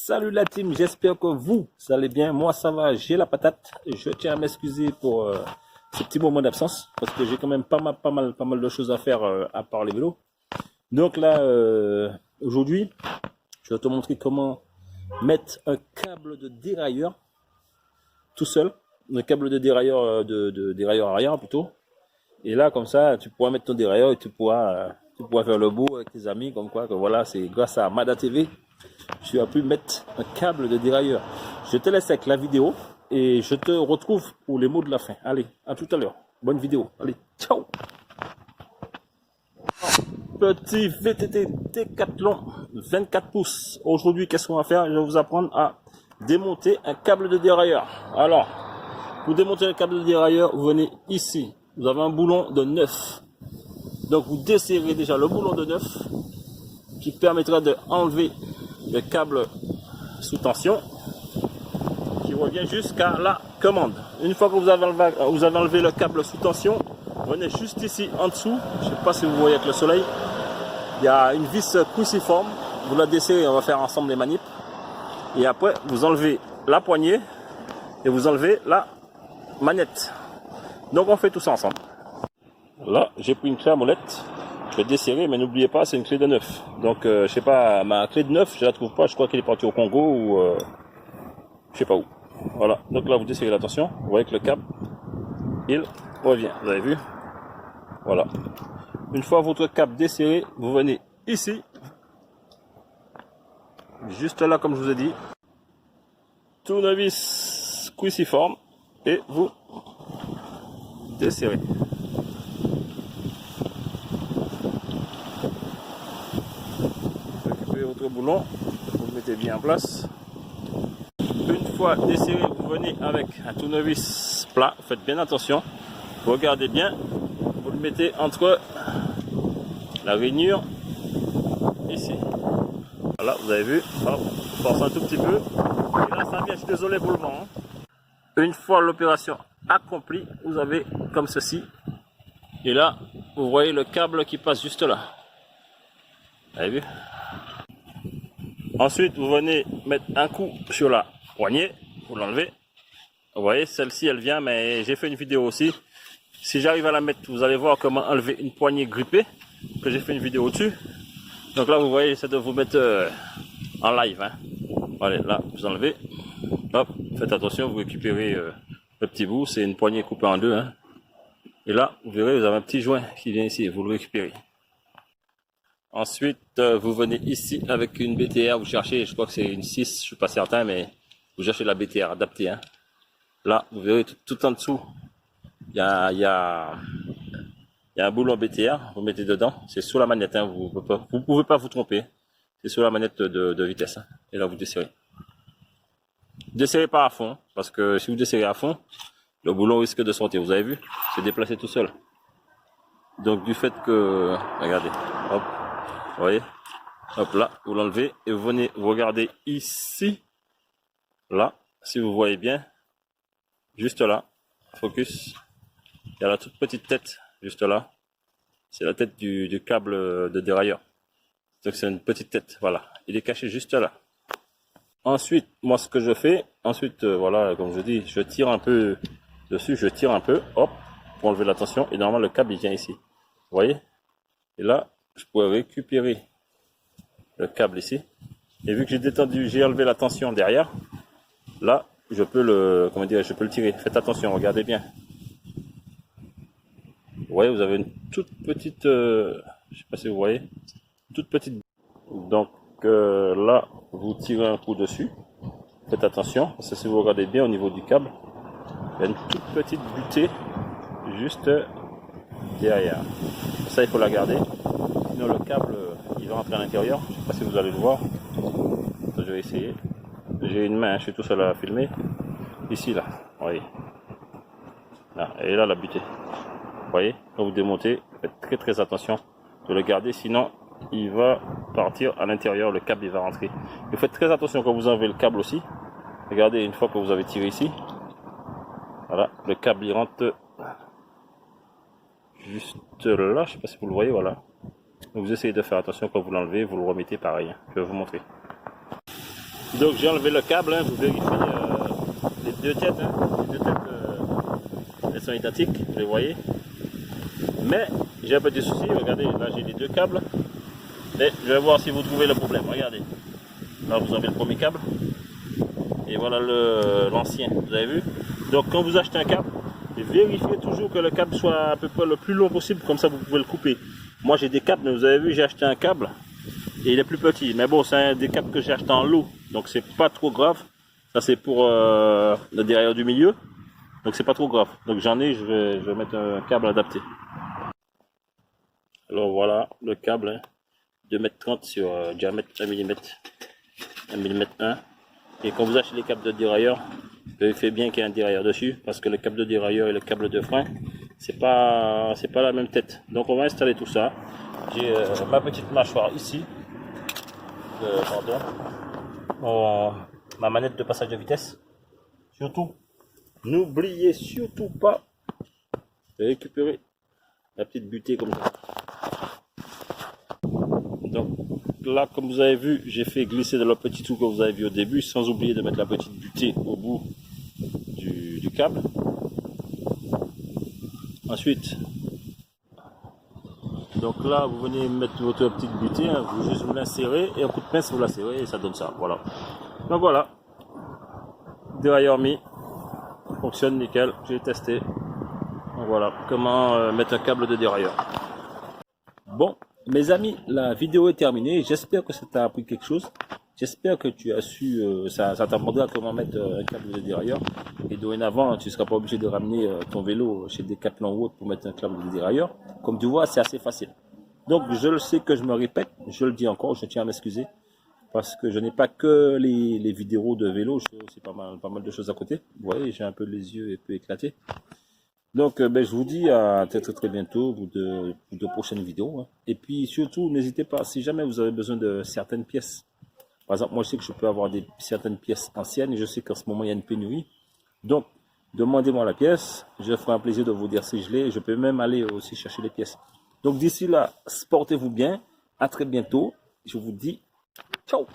Salut la team, j'espère que vous allez bien. Moi ça va, j'ai la patate. Je tiens à m'excuser pour ce petit moment d'absence parce que j'ai quand même pas mal de choses à faire à part les vélos. Donc là, aujourd'hui, je vais te montrer comment mettre un câble de dérailleur tout seul, un câble de dérailleur de dérailleur arrière plutôt. Et là, comme ça, tu pourras mettre ton dérailleur et tu pourras faire le beau avec tes amis, comme quoi que voilà, c'est grâce à Mada TV. Tu as pu mettre un câble de dérailleur. Je te laisse avec la vidéo et je te retrouve pour les mots de la fin. Allez, à tout à l'heure. Bonne vidéo. Allez, ciao. Petit VTT Décathlon 24 pouces. Aujourd'hui, qu'est-ce qu'on va faire? Je vais vous apprendre à démonter un câble de dérailleur. Alors, pour démonter le câble de dérailleur, vous venez ici. Vous avez un boulon de 9. Donc, vous desserrez déjà le boulon de 9 qui permettra d'enlever le câble sous tension qui revient jusqu'à la commande. Une fois que vous avez enlevé le câble sous tension, venez juste ici en dessous. Je ne sais pas si vous voyez avec le soleil. Il y a une vis cruciforme. Vous la desserrez, on va faire ensemble les manips. Et après, vous enlevez la poignée et vous enlevez la manette. Donc on fait tout ça ensemble. Là, j'ai pris une clé à molette. Je vais desserrer, mais n'oubliez pas, c'est une clé de 9. Donc, je sais pas, ma clé de 9, je la trouve pas. Je crois qu'elle est partie au Congo ou je sais pas où. Voilà. Donc là, vous desserrez la tension. Vous voyez que le câble, il revient. Vous avez vu? Voilà. Une fois votre câble desserré, vous venez ici. Juste là, comme je vous ai dit. Tournevis cruciforme. Et vous desserrez. Votre boulon, vous le mettez bien en place. Une fois desserré, vous venez avec un tournevis plat, faites bien attention, vous regardez bien, vous le mettez entre la rainure ici. Voilà, vous avez vu, hop, force un tout petit peu, et là ça vient, je suis désolé pour le vent. Hein. Une fois l'opération accomplie, vous avez comme ceci, et là, vous voyez le câble qui passe juste là. Vous avez vu? Ensuite, vous venez mettre un coup sur la poignée, vous l'enlevez. Vous voyez, celle-ci, elle vient, mais j'ai fait une vidéo aussi. Si j'arrive à la mettre, vous allez voir comment enlever une poignée grippée, que j'ai fait une vidéo dessus. Donc là, vous voyez, j'essaie de vous mettre en live. Hein. Allez, là, vous enlevez. Hop, faites attention, vous récupérez le petit bout, c'est une poignée coupée en deux. Hein. Et là, vous verrez, vous avez un petit joint qui vient ici, vous le récupérez. Ensuite, vous venez ici avec une BTR, vous cherchez, je crois que c'est une 6, je suis pas certain, mais vous cherchez la BTR adaptée. Hein. Là, vous verrez tout en dessous, il y a un boulon BTR, vous mettez dedans, c'est sur la manette, hein, vous pouvez pas vous tromper, c'est sur la manette de vitesse. Hein. Et là, vous desserrez. Desserrez pas à fond, parce que si vous desserrez à fond, le boulon risque de sortir, vous avez vu, c'est déplacé tout seul. Donc du fait que, regardez, hop. Vous voyez, hop là, vous l'enlevez et vous venez vous regardez ici, là, si vous voyez bien, juste là, focus, il y a la toute petite tête, juste là, c'est la tête du câble de dérailleur, donc c'est une petite tête, voilà, il est caché juste là. Ensuite, moi ce que je fais, voilà, comme je dis, je tire un peu dessus, je tire un peu, hop, pour enlever la tension, et normalement le câble il vient ici, vous voyez, et là, je pourrais récupérer le câble ici. Et vu que j'ai détendu, j'ai enlevé la tension derrière, là, je peux je peux le tirer. Faites attention, regardez bien. Vous voyez, vous avez une toute petite, je sais pas si vous voyez, toute petite. Donc là, vous tirez un coup dessus. Faites attention, parce que si vous regardez bien au niveau du câble, il y a une toute petite butée juste derrière. Ça, il faut la garder. Sinon, le câble, il va rentrer à l'intérieur. Je ne sais pas si vous allez le voir. Je vais essayer. J'ai une main, je suis tout seul à filmer. Ici, là. Vous voyez. Là, et là, la butée. Vous voyez, quand vous démontez, faites très attention de le garder. Sinon, il va partir à l'intérieur. Le câble, il va rentrer. Et faites très attention quand vous enlevez le câble aussi. Regardez, une fois que vous avez tiré ici. Voilà, le câble, il rentre juste là. Je ne sais pas si vous le voyez, voilà. Donc vous essayez de faire attention quand vous l'enlevez, vous le remettez pareil. Je vais vous montrer. Donc j'ai enlevé le câble, hein, vous vérifiez les deux têtes, elles sont identiques, vous les voyez. Mais j'ai un petit souci, regardez, là j'ai les deux câbles. Mais je vais voir si vous trouvez le problème, regardez. Là vous avez le premier câble. Et voilà l'ancien, vous avez vu. Donc quand vous achetez un câble, vérifiez toujours que le câble soit à peu près le plus long possible, comme ça vous pouvez le couper. Moi j'ai des câbles, mais vous avez vu, j'ai acheté un câble et il est plus petit. Mais bon, c'est un des câbles que j'ai acheté en lot, donc c'est pas trop grave. Ça c'est pour le dérailleur du milieu, donc c'est pas trop grave. Donc j'en ai, je vais mettre un câble adapté. Alors voilà le câble, hein, 2,30 m sur diamètre 1 mm, 1 mm 1. Et quand vous achetez les câbles de dérailleur, vérifiez bien qu'il y a un dérailleur dessus, parce que le câble de dérailleur et le câble de frein, c'est pas la même tête. Donc on va installer tout ça. J'ai ma petite mâchoire ici, ma manette de passage de vitesse. Surtout, n'oubliez surtout pas de récupérer la petite butée comme ça. Donc là, comme vous avez vu, j'ai fait glisser dans le petit trou que vous avez vu au début, sans oublier de mettre la petite butée au bout du câble. Ensuite, donc là, vous venez mettre votre petite butée, hein, vous juste vous l'insérez et un coup de pince vous la serrez et ça donne ça. Voilà. Donc voilà, dérailleur mis, fonctionne nickel, j'ai testé. Donc voilà comment mettre un câble de dérailleur. Bon, mes amis, la vidéo est terminée. J'espère que ça t'a appris quelque chose. J'espère que tu as su, ça t'apprendra comment mettre un câble de dérailleur. Et dorénavant, tu ne seras pas obligé de ramener ton vélo chez Decathlon ou autre pour mettre un câble de dérailleur. Comme tu vois, c'est assez facile. Donc, je le sais que je me répète, je le dis encore, je tiens à m'excuser. Parce que je n'ai pas que les vidéos de vélo, je fais aussi pas mal de choses à côté. Vous voyez, j'ai un peu les yeux un peu éclatés. Donc, je vous dis à très bientôt pour de prochaines vidéos. Hein. Et puis, surtout, n'hésitez pas, si jamais vous avez besoin de certaines pièces. Par exemple, moi, je sais que je peux avoir certaines pièces anciennes et je sais qu'en ce moment, il y a une pénurie. Donc, demandez-moi la pièce. Je ferai un plaisir de vous dire si je l'ai. Je peux même aller aussi chercher les pièces. Donc, d'ici là, portez-vous bien. À très bientôt. Je vous dis ciao.